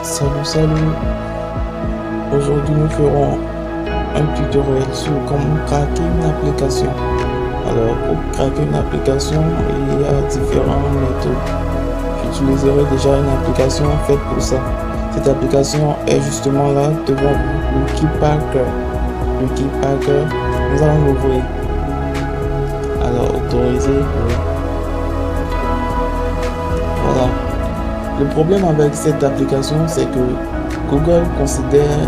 Salut. Aujourd'hui, nous ferons un tutoriel sur comment craquer une application. Alors, pour craquer une application, il y a différentes méthodes. J'utiliserai déjà une application faite pour ça. Cette application est justement là devant vous, Lucky Packer. Lucky Packer, nous allons l'ouvrir. Alors, autoriser. Voilà. Le problème avec cette application, c'est que Google considère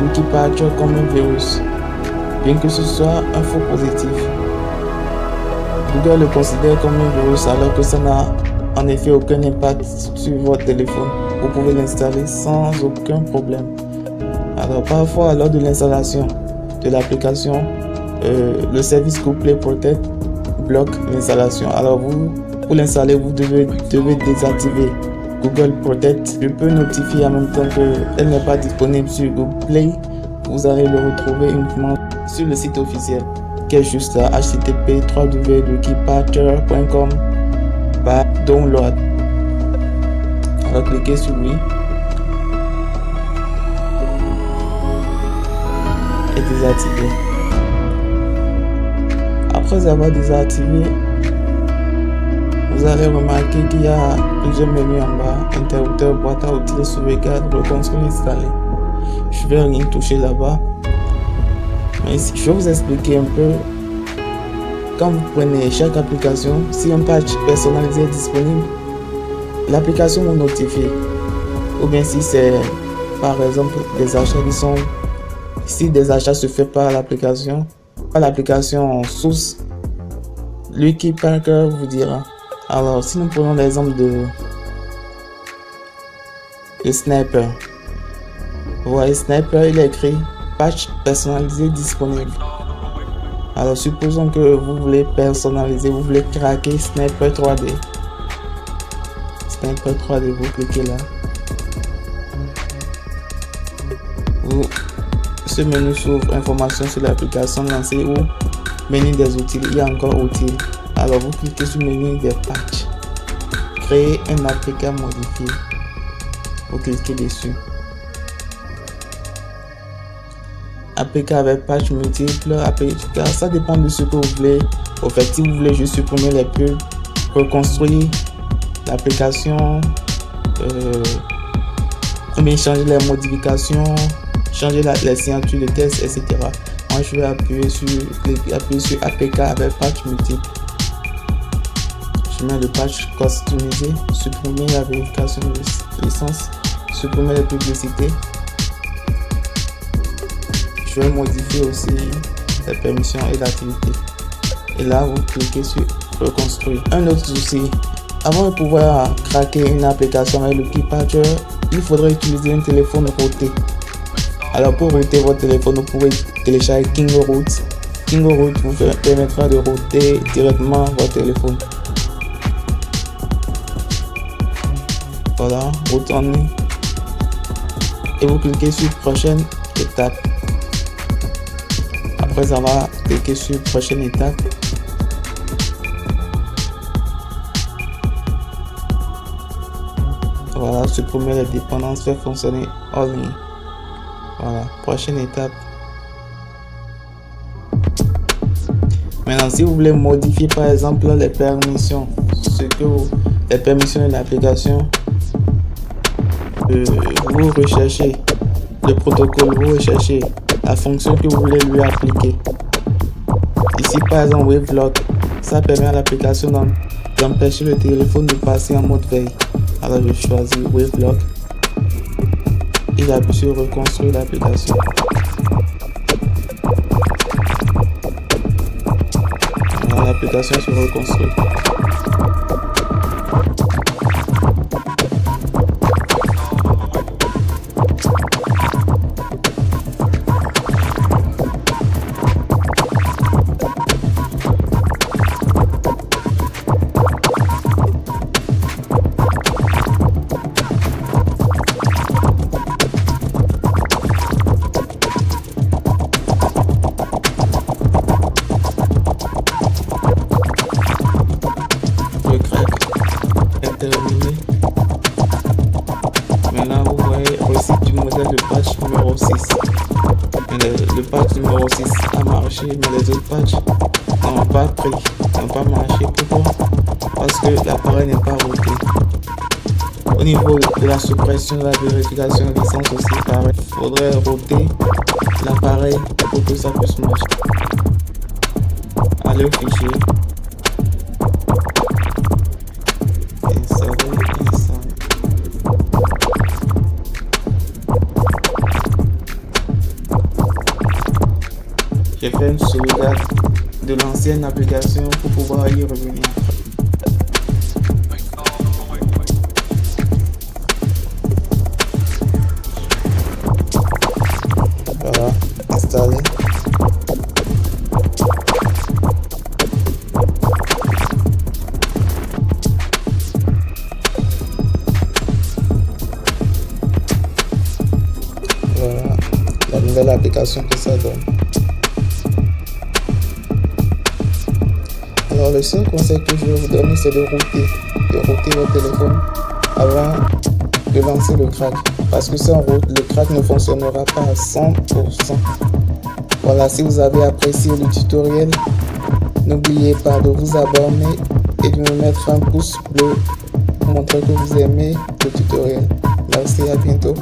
Lucky Packer comme un virus, bien que ce soit un faux positif. Google le considère comme un virus alors que ça n'a en effet aucun impact sur votre téléphone. Vous pouvez l'installer sans aucun problème. Alors parfois, lors de l'installation de l'application, le service Google Protect bloque l'installation. Alors pour l'installer, vous devez désactiver Google Protect. Je peux notifier en même temps qu'elle n'est pas disponible sur Google Play. Vous allez le retrouver uniquement sur le site officiel qui est juste là, http://www.luckypacker.com/download. Alors cliquez sur oui et désactiver. Après avoir désactivé, vous allez remarquer qu'il y a plusieurs menus en bas: interrupteur, boîte à outils, sauvegarde, reconstruire, installer. Je vais rien toucher là-bas. Mais je vais vous expliquer un peu. Quand vous prenez chaque application, si un patch personnalisé est disponible, l'application vous notifie. Ou bien si c'est par exemple des achats si des achats se font par l'application source, Lucky Packer vous dira. Alors si nous prenons l'exemple de Sniper, vous voyez Sniper, il est écrit patch personnalisé disponible. Alors supposons que vous voulez personnaliser, vous voulez craquer Sniper 3D. Sniper 3D, vous cliquez là. Ce menu s'ouvre, information sur l'application lancée ou menu des outils. Il y a encore outils. Alors vous cliquez sur menu des patchs. Créer un APK modifié. Vous cliquez dessus. APK avec patch multiple, APK, ça dépend de ce que vous voulez. Au fait, si vous voulez juste supprimer les pubs, reconstruire l'application, ou bien changer les modifications, changer les signatures de test, etc. Moi, je vais appuyer sur APK avec patch multiple. Je mets le patch customisé, supprimer la vérification de licence, supprimer les publicités. Je vais modifier aussi les permissions et l'activité. Et là, vous cliquez sur reconstruire. Un autre souci, avant de pouvoir craquer une application avec Lucky Packer, il faudrait utiliser un téléphone routé. Alors pour router votre téléphone, vous pouvez télécharger Kingroot. Kingroot vous permettra de router directement votre téléphone. Voilà, retournez et vous cliquez sur prochaine étape. Après avoir cliqué sur prochaine étape, voilà, supprimer les dépendances, faire fonctionner en ligne. Voilà, prochaine étape. Maintenant, si vous voulez modifier par exemple les permissions, les permissions de l'application, vous recherchez le protocole, vous recherchez la fonction que vous voulez lui appliquer. Ici par exemple Wavelock, ça permet à l'application d'empêcher le téléphone de passer en mode veille. Alors je choisis Wavelock et j'appuie sur reconstruire l'application. Alors l'application se reconstruit. nécessite du modèle de patch numéro 6. Le patch numéro 6 a marché, mais les autres patchs n'ont pas pris, n'ont pas marché. Pourquoi? Parce que l'appareil n'est pas routé. Au niveau de la suppression de la vérification de licence aussi, pareil, il faudrait router l'appareil pour que ça puisse marcher. Allez au fichier. Installer. J'ai fait une sauvegarde de l'ancienne application pour pouvoir y revenir. Voilà, installé. Voilà la nouvelle application que ça donne. Alors le seul conseil que je vais vous donner, c'est de router votre téléphone avant de lancer le crack, parce que sans route, le crack ne fonctionnera pas à 100%. Voilà, si vous avez apprécié le tutoriel, n'oubliez pas de vous abonner et de me mettre un pouce bleu pour montrer que vous aimez le tutoriel. Merci, à bientôt.